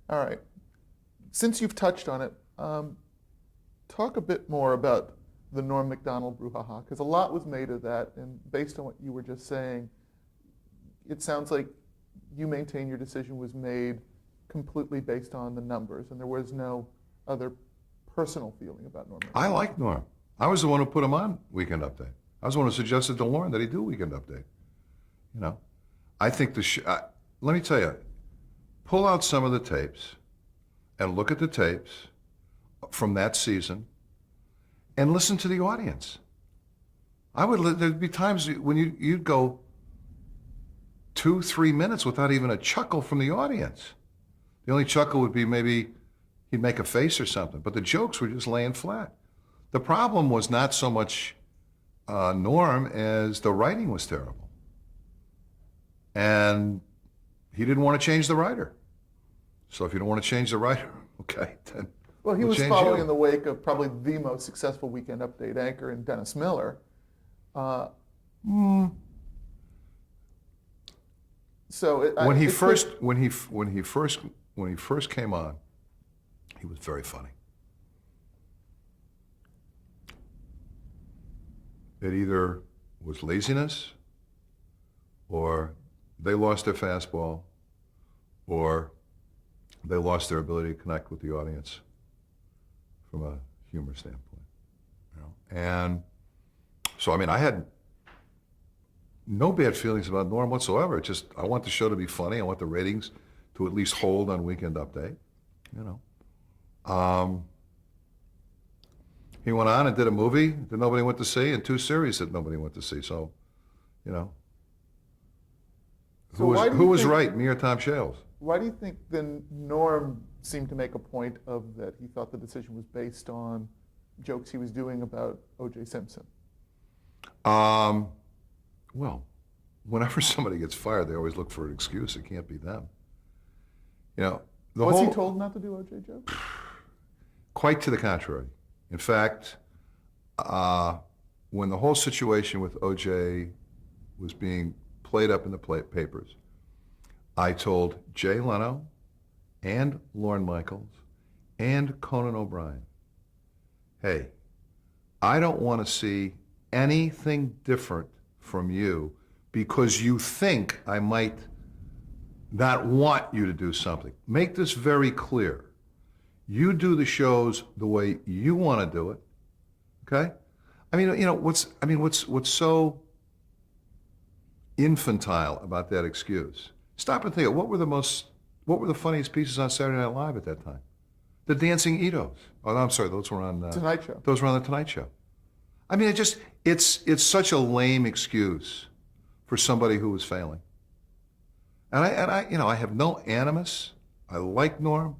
All right. Since you've touched on it, talk a bit more about the Norm Macdonald brouhaha, because a lot was made of that, and based on what you were just saying, it sounds like you maintain your decision was made completely based on the numbers, and there was no other personal feeling about Norm I Macdonald. like Norm. I was the one who put him on Weekend Update. I was the one who suggested to Lauren that he do Weekend Update. You know, I think let me tell you, pull out some of the tapes and look at the tapes from that season and listen to the audience. There'd be times when you'd go 2, 3 minutes without even a chuckle from the audience. The only chuckle would be maybe he'd make a face or something, but the jokes were just laying flat. The problem was not so much Norm as the writing was terrible. And he didn't want to change the writer. So if you don't want to change the writer, okay, then Well, he we'll was change following you. in the wake of probably the most successful Weekend Update anchor in Dennis Miller. Uh, so it, I, When he it first could, when he first came on, he was very funny. It either was laziness, or they lost their fastball, or they lost their ability to connect with the audience from a humor standpoint. You know? And so, I mean, I had no bad feelings about Norm whatsoever. It's just I want the show to be funny. I want the ratings to at least hold on Weekend Update. You know, he went on and did a movie that nobody went to see, and 2 series that nobody went to see. So, you know, so why do who you was think right, me or Tom Shales? why do you think then Norm seemed to make a point of that he thought the decision was based on jokes he was doing about O.J. Simpson? Um, well, whenever somebody gets fired, they always look for an excuse. It can't be them. You know, Was he told not to do O.J. jokes? quite to the contrary. In fact, when the whole situation with O.J. was being played up in the papers, I told Jay Leno and Lorne Michaels and Conan O'Brien, hey, I don't want to see anything different from you because you think I might not want you to do something. Make this very clear. You do the shows the way you want to do it, okay? I mean, you know, what's so infantile about that excuse? Stop and think, what were the funniest pieces on Saturday Night Live at that time? The Dancing Itos. Oh, no, I'm sorry, those were on Tonight Show. those were on the Tonight Show. I mean, it's such a lame excuse for somebody who was failing. And I you know, I have no animus. I like Norm.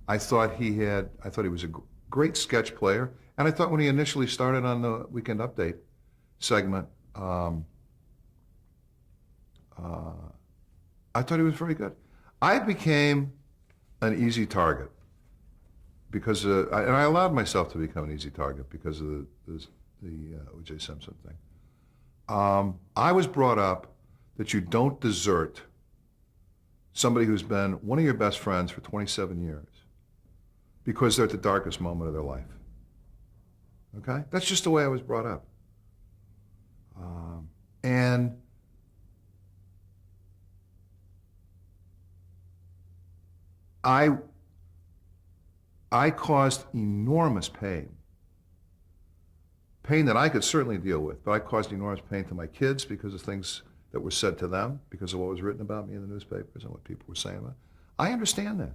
I thought he was a great sketch player, and I thought when he initially started on the Weekend Update segment, I thought he was very good. I became an easy target because, and I allowed myself to become an easy target because of the O.J. Simpson thing. I was brought up that you don't desert somebody who's been one of your best friends for 27 years because they're at the darkest moment of their life. Okay? That's just the way I was brought up. And I caused enormous pain that I could certainly deal with, but I caused enormous pain to my kids because of things that were said to them, because of what was written about me in the newspapers and what people were saying about me. I understand that.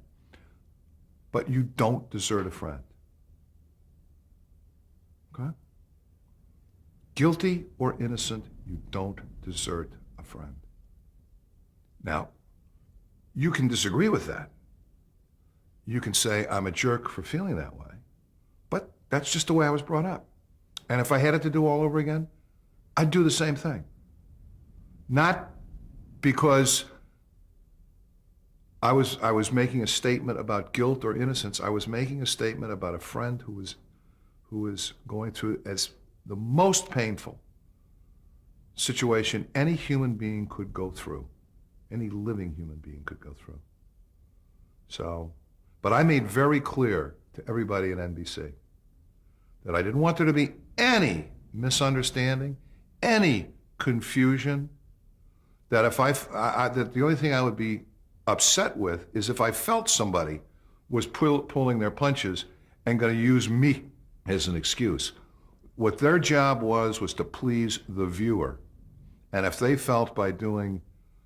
But you don't desert a friend. Okay? Guilty or innocent, you don't desert a friend. Now, you can disagree with that. You can say, I'm a jerk for feeling that way. But that's just the way I was brought up. And if I had it to do all over again, I'd do the same thing. Not because I was making a statement about guilt or innocence. I was making a statement about a friend who was going through as the most painful situation any human being could go through, any living human being could go through. So But I made very clear to everybody at NBC that I didn't want there to be any misunderstanding, any confusion, that if that the only thing I would be upset with is if I felt somebody was pulling their punches and going to use me as an excuse. What their job was to please the viewer. And if they felt by doing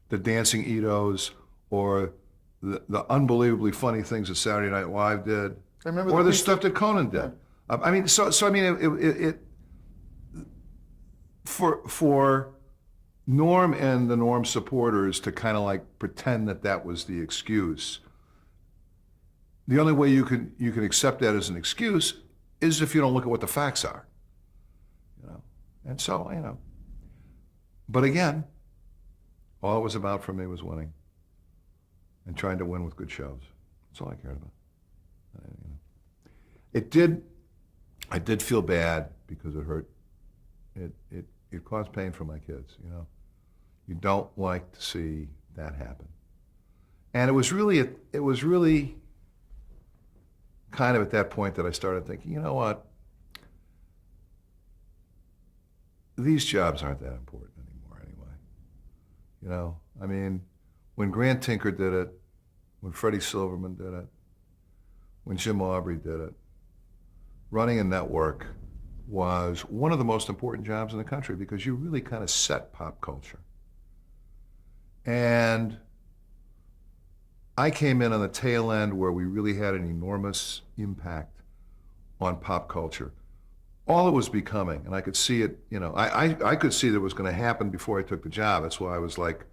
the Dancing Itos or the unbelievably funny things that Saturday Night Live did, I remember or the the stuff that Conan did. I mean, for Norm and the Norm supporters to kind of like pretend that that was the excuse. The only way you can accept that as an excuse is if you don't look at what the facts are, you know. And so, you know. But again, all it was about for me was winning and trying to win with good shows. That's all I cared about. You know. I did feel bad because it hurt. It caused pain for my kids, you know. You don't like to see that happen. And it was really kind of at that point that I started thinking, you know what? These jobs aren't that important anymore anyway. You know, I mean, when Grant Tinker did it, when Freddie Silverman did it, when Jim Aubrey did it, running a network was one of the most important jobs in the country because you really kind of set pop culture. And I came in on the tail end where we really had an enormous impact on pop culture. All it was becoming, and I could see it, you know, I could see that it was going to happen before I took the job. That's why I was like,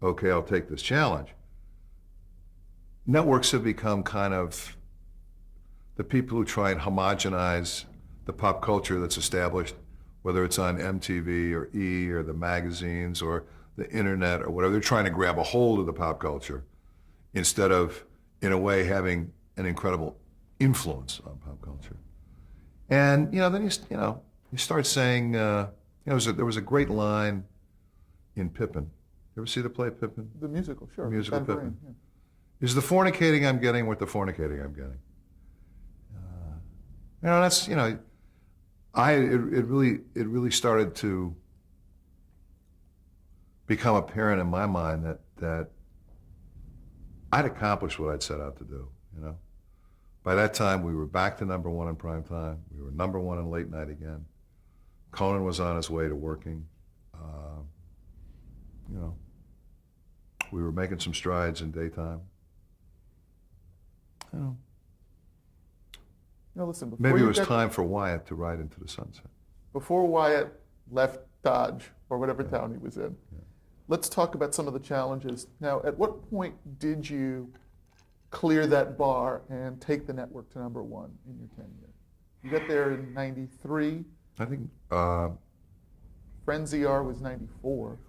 okay, I'll take this challenge. Networks have become kind of the people who try and homogenize the pop culture that's established, whether it's on MTV or E or the magazines or the internet or whatever. They're trying to grab a hold of the pop culture instead of, in a way, having an incredible influence on pop culture. And, you know, then you start saying, there was a great line in Pippin. You ever see the play Pippin? The musical, sure. The musical Ben Pippin. Vereen, yeah. Is the fornicating I'm getting what the fornicating I'm getting? You know, that's, you know, it really started to become apparent in my mind that I'd accomplished what I'd set out to do, you know. By that time, we were back to number one in prime time. We were number one in late night again. Conan was on his way to working. You know, we were making some strides in daytime. You know, Now listen, maybe it was time for Wyatt to ride into the sunset. before Wyatt left Dodge or whatever town he was in, let's talk about some of the challenges. Now, at what point did you clear that bar and take the network to number one in your tenure? You got there in 93. I think Friends ER was 94.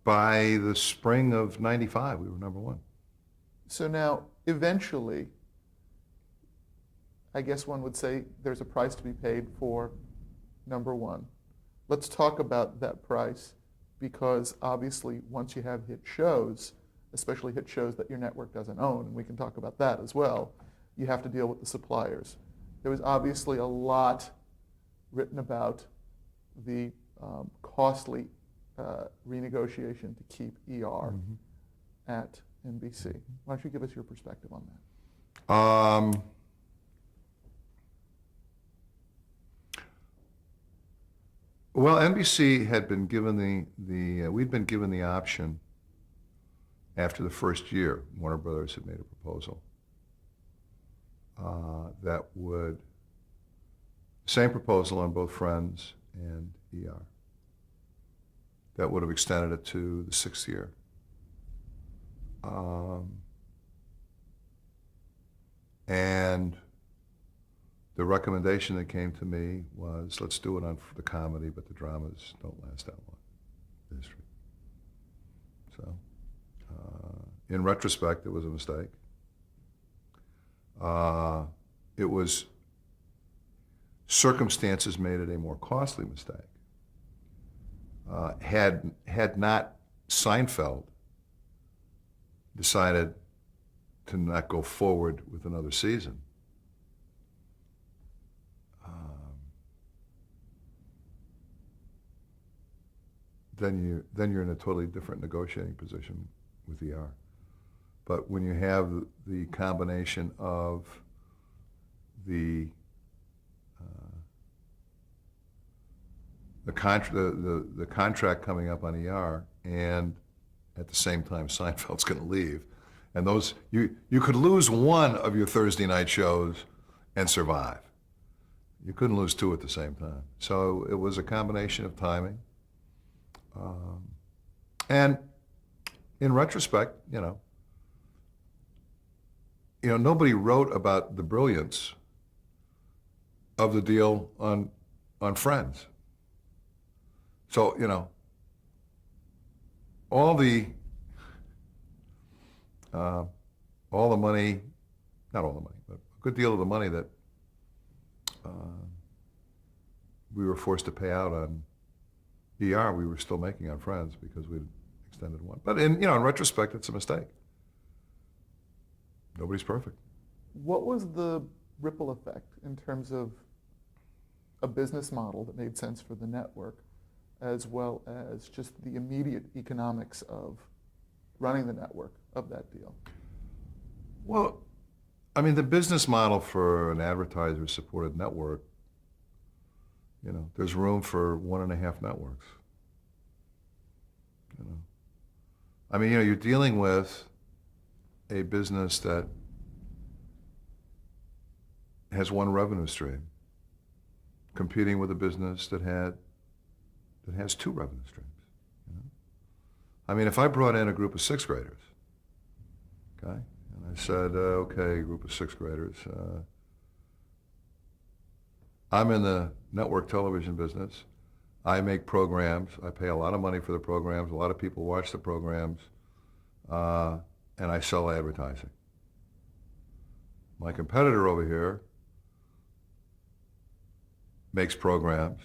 by the spring of 95, we were number one. So now, eventually, I guess one would say there's a price to be paid for number one. Let's talk about that price, because obviously once you have hit shows, especially hit shows that your network doesn't own, and we can talk about that as well, you have to deal with the suppliers. There was obviously a lot written about the costly renegotiation to keep ER at NBC. Why don't you give us your perspective on that? Well, NBC had been given we'd been given the option after the first year. Warner Brothers had made a proposal that would, same proposal on both Friends and ER, that would have extended it to the sixth year. And the recommendation that came to me was, let's do it on the comedy, but the dramas don't last that long in history. So, in retrospect, it was a mistake. It was, circumstances made it a more costly mistake. Had not Seinfeld decided to not go forward with another season, then you're in a totally different negotiating position with ER. But when you have the combination of the contract coming up on ER, and at the same time Seinfeld's going to leave, and those you could lose one of your Thursday night shows and survive. You couldn't lose two at the same time. So it was a combination of timing. And in retrospect, nobody wrote about the brilliance of the deal on Friends. So, all the money, not all the money, but a good deal of the money that we were forced to pay out on ER, we were still making on Friends because we'd extended one. But in retrospect, it's a mistake. Nobody's perfect. What was the ripple effect in terms of a business model that made sense for the network, as well as just the immediate economics of running the network of that deal? Well, I mean, the business model for an advertiser-supported network, there's room for 1.5 networks. I mean, you're dealing with a business that has one revenue stream, competing with a business that has two revenue streams. I mean, if I brought in a group of 6th graders, okay, and I said, okay, group of 6th graders, I'm in the network television business. I make programs. I pay a lot of money for the programs. A lot of people watch the programs, and I sell advertising. My competitor over here makes programs,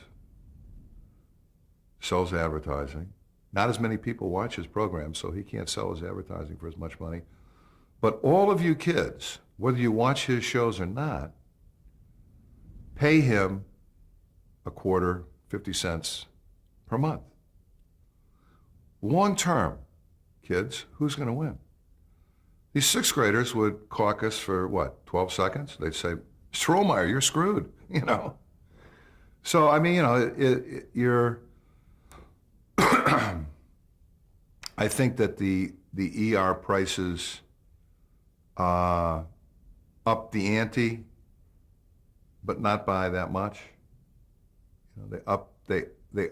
sells advertising. Not as many people watch his programs, so he can't sell his advertising for as much money. But all of you kids, whether you watch his shows or not, pay him a quarter, 50 cents per month. Long term, kids, who's going to win? These 6th graders would caucus for, 12 seconds? They'd say, Strohmeyer, you're screwed, So, I mean, you're... I think that the ER prices up the ante, but not by that much. They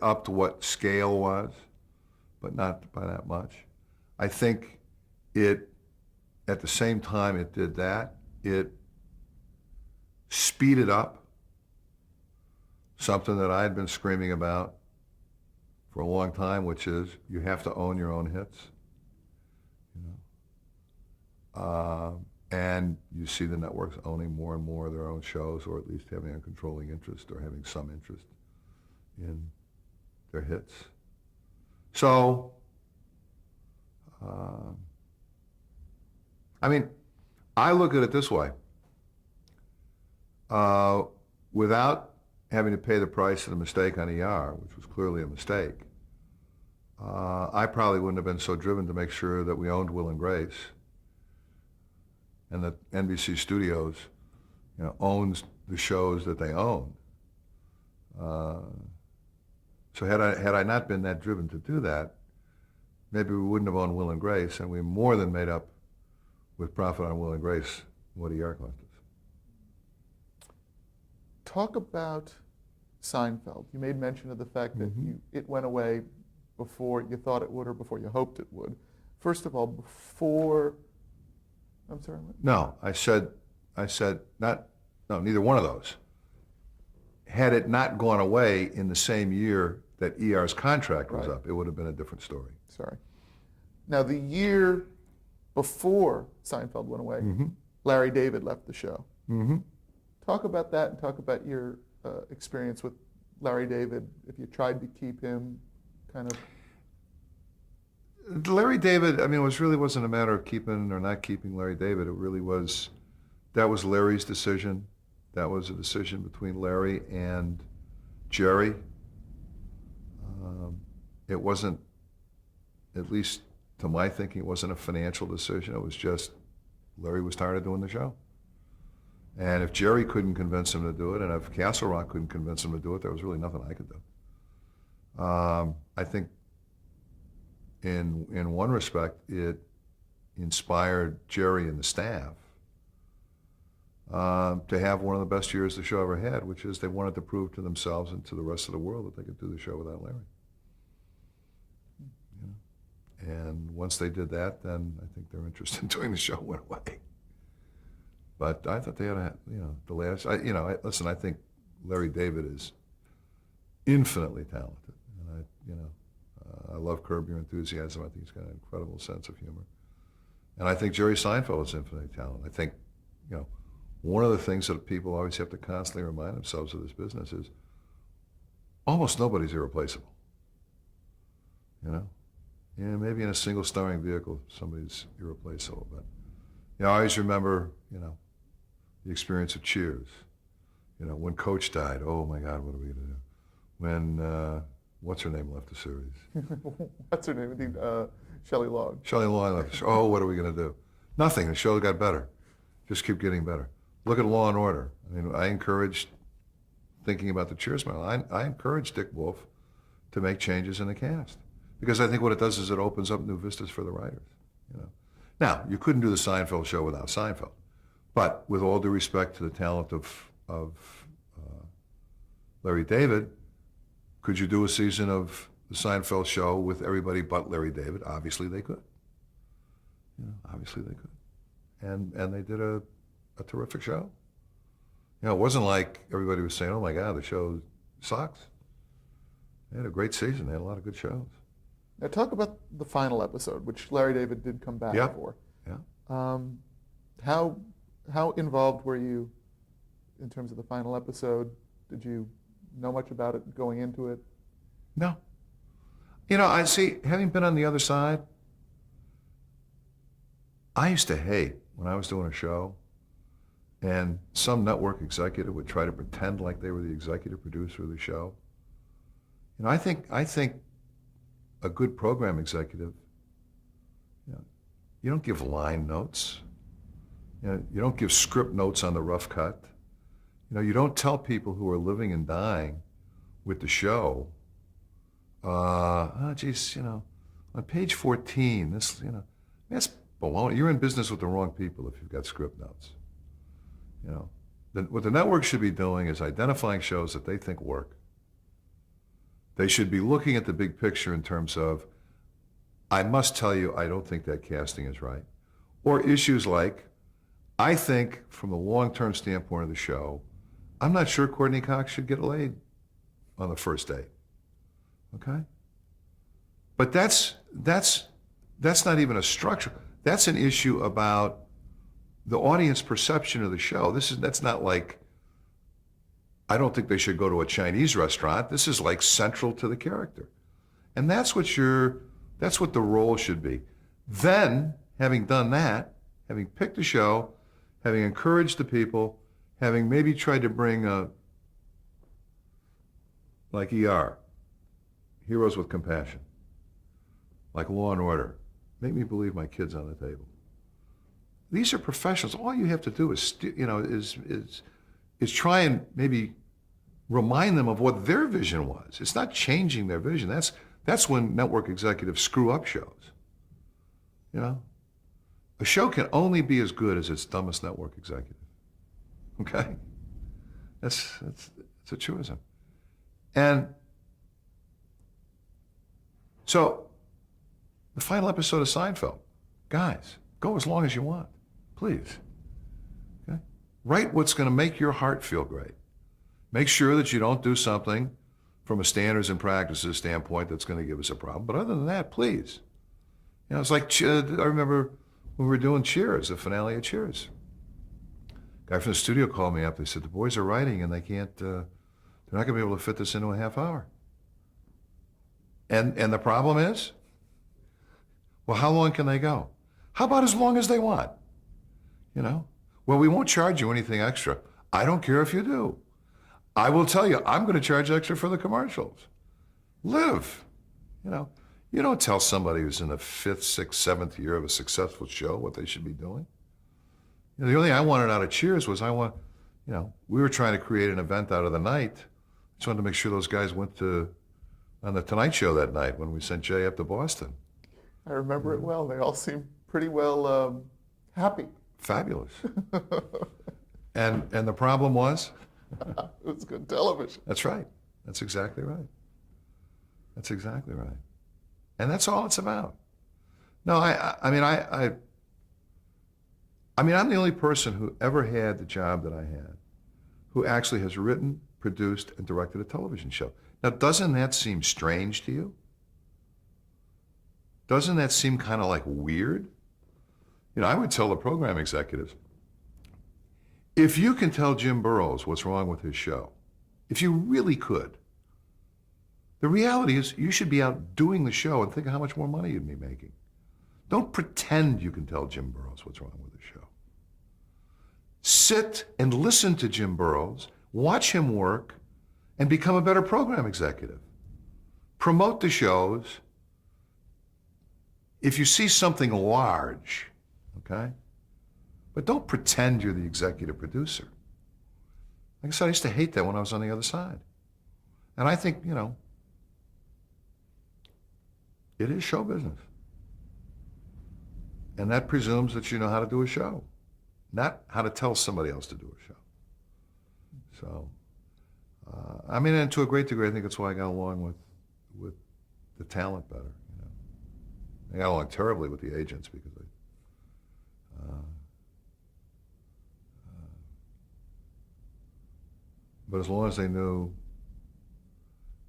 upped what scale was, but not by that much. I think at the same time it did that, it speeded up something that I had been screaming about for a long time, which is you have to own your own hits. And you see the networks owning more and more of their own shows, or at least having a controlling interest or having some interest in their hits. So, I mean, I look at it this way. Without having to pay the price of the mistake on ER, which was clearly a mistake, I probably wouldn't have been so driven to make sure that we owned Will and Grace, and that NBC Studios, owns the shows that they own. So had I not been that driven to do that, maybe we wouldn't have owned Will and Grace, and we more than made up with profit on Will and Grace what ER cost us. Talk about Seinfeld. You made mention of the fact that it went away before you thought it would or before you hoped it would. First of all, I'm sorry, what? No, I said neither one of those. Had it not gone away in the same year that ER's contract was up, it would have been a different story. Sorry. Now, the year before Seinfeld went away, Larry David left the show. Talk about that, and talk about your experience with Larry David, if you tried to keep him kind of... Larry David, I mean, wasn't a matter of keeping or not keeping Larry David. It really was, that was Larry's decision. That was a decision between Larry and Jerry. It wasn't, at least to my thinking, it wasn't a financial decision. It was just Larry was tired of doing the show. And if Jerry couldn't convince him to do it, and if Castle Rock couldn't convince him to do it, there was really nothing I could do. I think in one respect, it inspired Jerry and the staff to have one of the best years the show ever had, which is they wanted to prove to themselves and to the rest of the world that they could do the show without Larry. And once they did that, then I think their interest in doing the show went away. But I thought they had to, the last, listen, I think Larry David is infinitely talented. And I love Curb Your Enthusiasm. I think he's got an incredible sense of humor. And I think Jerry Seinfeld is infinitely talented. I think, one of the things that people always have to constantly remind themselves of this business is almost nobody's irreplaceable. Maybe in a single starring vehicle, somebody's irreplaceable. But, I always remember, the experience of Cheers. When Coach died, oh my God, what are we going to do? When, what's her name left the series? What's her name? Shelley Long. Shelley Long left the show. Oh, what are we going to do? Nothing. The show got better. Just keep getting better. Look at Law and Order. I mean, I encouraged, thinking about the Cheers model, I encouraged Dick Wolf to make changes in the cast. Because I think what it does is it opens up new vistas for the writers. Now, you couldn't do the Seinfeld show without Seinfeld. But with all due respect to the talent of Larry David, could you do a season of the Seinfeld show with everybody but Larry David? Obviously they could. Obviously they could. And they did a terrific show. It wasn't like everybody was saying, oh my God, the show sucks. They had a great season. They had a lot of good shows. Now talk about the final episode, which Larry David did come back for. Yeah. How involved were you in terms of the final episode? Did you know much about it going into it? No. I see, having been on the other side, I used to hate when I was doing a show and some network executive would try to pretend like they were the executive producer of the show. I think a good program executive, you don't give line notes. You don't give script notes on the rough cut. You don't tell people who are living and dying with the show, on page 14, that's baloney. You're in business with the wrong people if you've got script notes. What the network should be doing is identifying shows that they think work. They should be looking at the big picture in terms of, I must tell you, I don't think that casting is right. Or issues like, I think from the long-term standpoint of the show, I'm not sure Courtney Cox should get laid on the first date. Okay? But that's not even a structure. That's an issue about the audience perception of the show. That's not like, I don't think they should go to a Chinese restaurant. This is like central to the character. And that's what the role should be. Then, having done that, having picked a show, having encouraged the people, having maybe tried to bring like ER, Heroes with Compassion, like Law and Order, make me believe my kid's on the table. These are professionals. All you have to do is try and maybe remind them of what their vision was. It's not changing their vision. That's when network executives screw up shows. A show can only be as good as its dumbest network executive. Okay? That's a truism. And so, the final episode of Seinfeld, guys, go as long as you want, please. Okay? Write what's going to make your heart feel great. Make sure that you don't do something from a standards and practices standpoint that's going to give us a problem. But other than that, please. It's like, I remember when we were doing Cheers, the finale of Cheers. Guy from the studio called me up. They said, the boys are writing and they can't, they're not going to be able to fit this into a half hour. And the problem is, Well, how long can they go? How about as long as they want? You know? Well, we won't charge you anything extra. I don't care if you do. I will tell you, I'm going to charge extra for the commercials. Live. You know, you don't tell somebody who's in the 5th, 6th, 7th year of a successful show what they should be doing. You know, the only thing I wanted out of Cheers was we were trying to create an event out of the night. Just wanted to make sure those guys went on the Tonight Show that night when we sent Jay up to Boston. I remember it well. They all seemed pretty well happy. Fabulous. and the problem was? It was good television. That's right. That's exactly right. That's exactly right. And that's all it's about. No, I mean, I'm the only person who ever had the job that I had who actually has written, produced, and directed a television show. Now, doesn't that seem strange to you? Doesn't that seem kind of like weird? You know, I would tell the program executives, if you can tell Jim Burrows what's wrong with his show, if you really could, the reality is you should be out doing the show and think of how much more money you'd be making. Don't pretend you can tell Jim Burrows what's wrong with his show. Sit and listen to Jim Burrows, watch him work, and become a better program executive. Promote the shows. If you see something large, okay? But don't pretend you're the executive producer. Like I said, I used to hate that when I was on the other side. And I think, you know, it is show business. And that presumes that you know how to do a show, not how to tell somebody else to do a show. So, I mean, and to a great degree, I think that's why I got along with the talent better. You know, I got along terribly with the agents because but as long as they knew,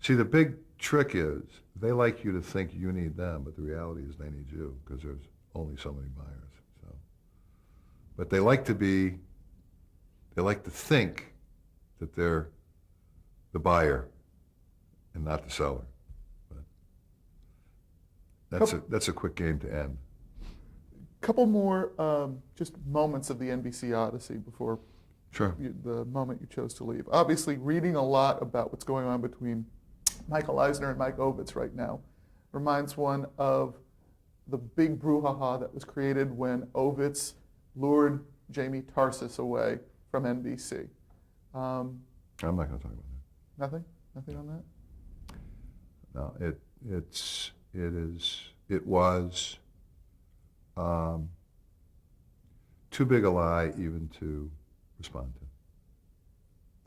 see, the big trick is they like you to think you need them, but the reality is they need you because there's only so many buyers. So, but they like to think that they're the buyer and not the seller. But that's a quick game to end. Couple more just moments of the NBC Odyssey before Sure. the moment you chose to leave. Obviously, reading a lot about what's going on between Michael Eisner and Mike Ovitz right now reminds one of the big brouhaha that was created when Ovitz lured Jamie Tarsis away from NBC. I'm not going to talk about that. Nothing? Nothing on that? No, it was too big a lie even to respond to.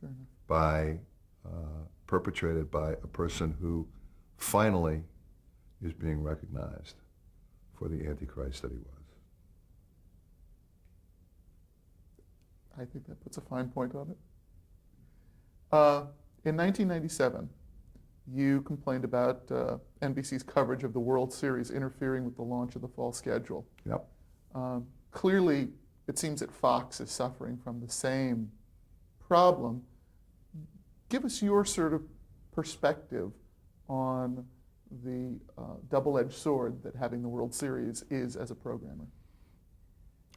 Fair enough. Perpetrated by a person who finally is being recognized for the Antichrist that he was. I think that puts a fine point on it. In 1997, you complained about NBC's coverage of the World Series interfering with the launch of the fall schedule. Yep. Clearly, it seems that Fox is suffering from the same problem. Give us your sort of perspective on the double-edged sword that having the World Series is as a programmer.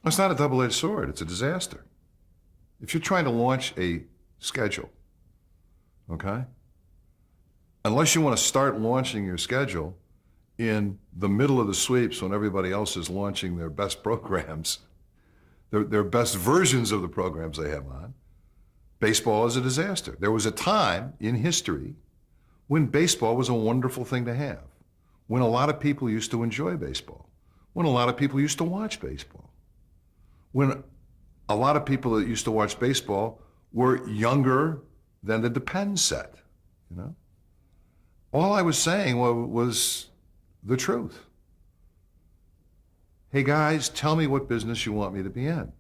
It's not a double-edged sword. It's a disaster. If you're trying to launch a schedule, okay, unless you want to start launching your schedule in the middle of the sweeps when everybody else is launching their best programs, their best versions of the programs they have on, baseball is a disaster. There was a time in history when baseball was a wonderful thing to have, when a lot of people used to enjoy baseball, when a lot of people used to watch baseball, when a lot of people that used to watch baseball were younger than the Depend set, you know? All I was saying was the truth. Hey guys, tell me what business you want me to be in.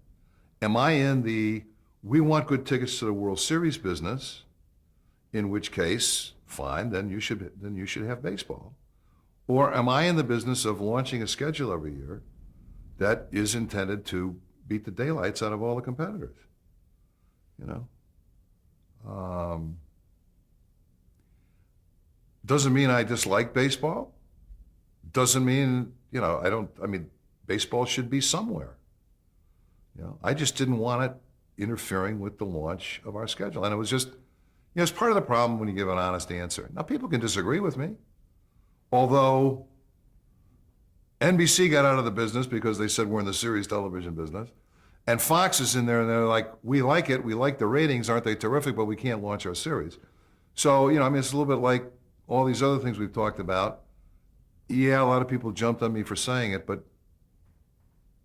Am I in the we want good tickets to the World Series business, in which case, fine, then you should have baseball. Or am I in the business of launching a schedule every year that is intended to beat the daylights out of all the competitors? You know? Doesn't mean I dislike baseball. Doesn't mean, I mean, baseball should be somewhere. I just didn't want it interfering with the launch of our schedule. And it was just, it's part of the problem when you give an honest answer. Now, people can disagree with me, although NBC got out of the business because they said we're in the series television business. And Fox is in there and they're like, we like it, we like the ratings, aren't they terrific, but we can't launch our series. So, I mean, it's a little bit like all these other things we've talked about. Yeah, a lot of people jumped on me for saying it, but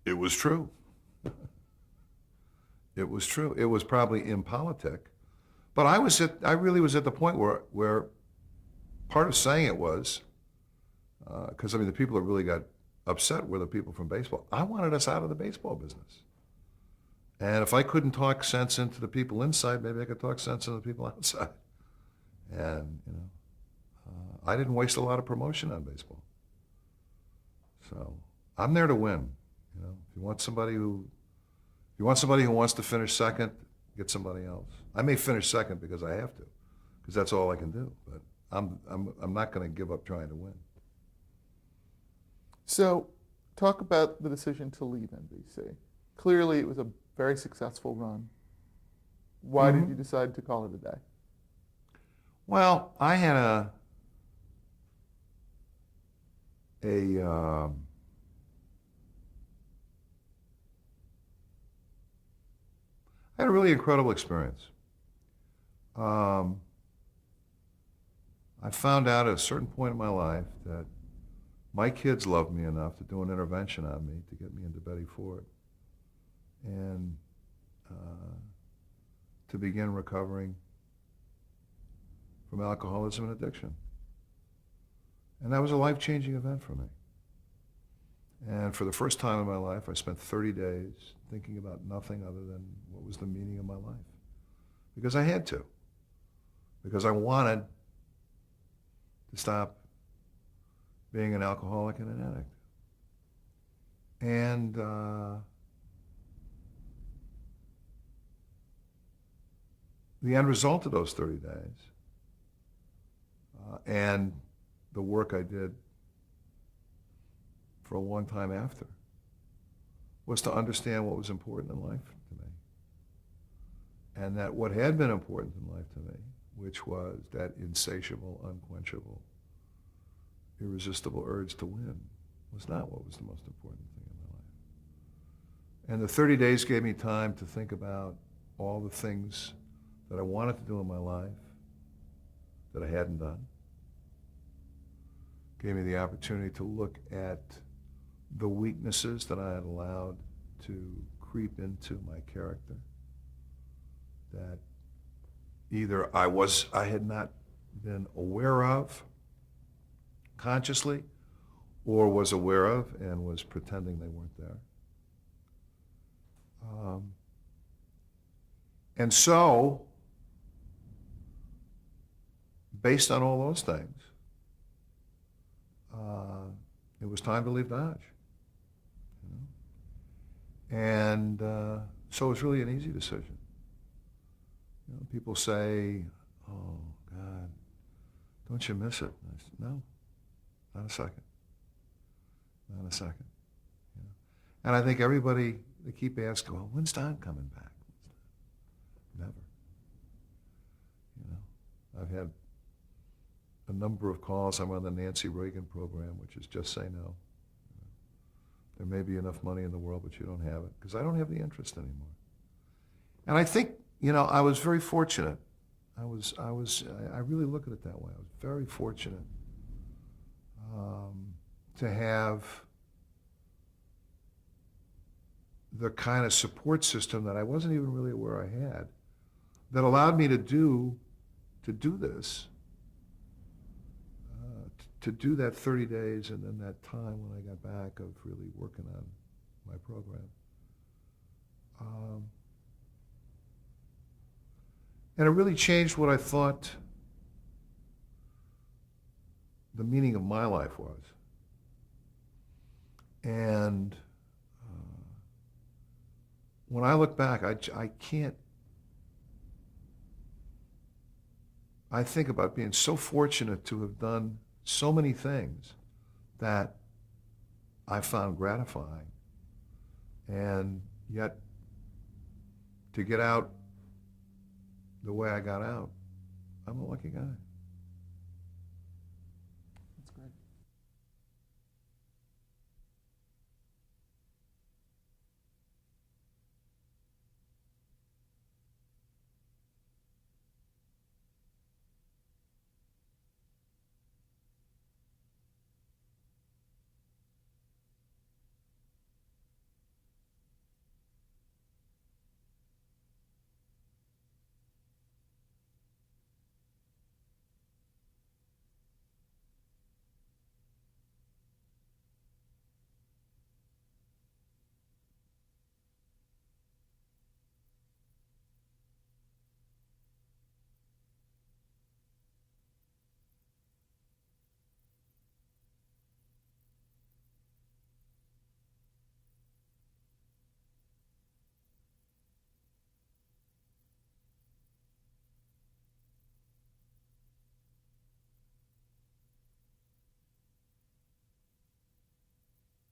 it was true. It was true. It was probably impolitic. But I really was at the point where part of saying it was, because I mean, the people that really got upset were the people from baseball. I wanted us out of the baseball business. And if I couldn't talk sense into the people inside, maybe I could talk sense into the people outside. And, I didn't waste a lot of promotion on baseball. So I'm there to win. If you want somebody who wants to finish second, get somebody else. I may finish second because I have to, because that's all I can do. But I'm not going to give up trying to win. So talk about the decision to leave NBC. Clearly, it was a very successful run. Why did you decide to call it a day? Well, I had a really incredible experience. I found out at a certain point in my life that my kids loved me enough to do an intervention on me to get me into Betty Ford and to begin recovering from alcoholism and addiction. And that was a life-changing event for me. And for the first time in my life, I spent 30 days thinking about nothing other than what was the meaning of my life. Because I had to. Because I wanted to stop being an alcoholic and an addict. And the end result of those 30 days and the work I did for a long time after was to understand what was important in life to me. And that what had been important in life to me, which was that insatiable, unquenchable, irresistible urge to win, was not what was the most important thing in my life. And the 30 days gave me time to think about all the things that I wanted to do in my life that I hadn't done. Gave me the opportunity to look at the weaknesses that I had allowed to creep into my character, that either I had not been aware of consciously, or was aware of and was pretending they weren't there. And so, based on all those things, it was time to leave Dodge. And so it was really an easy decision. People say, oh, God, don't you miss it? I said, no, not a second. Not a second. And I think everybody, they keep asking, well, when's Don coming back? Never. I've had a number of calls. I'm on the Nancy Reagan program, which is just say no. There may be enough money in the world, but you don't have it, because I don't have the interest anymore. And I think, I was very fortunate. I really look at it that way. I was very fortunate to have the kind of support system that I wasn't even really aware I had, that allowed me to do this, to do that 30 days and then that time when I got back of really working on my program. And it really changed what I thought the meaning of my life was. And when I look back, I think about being so fortunate to have done so many things that I found gratifying. And yet, to get out the way I got out, I'm a lucky guy.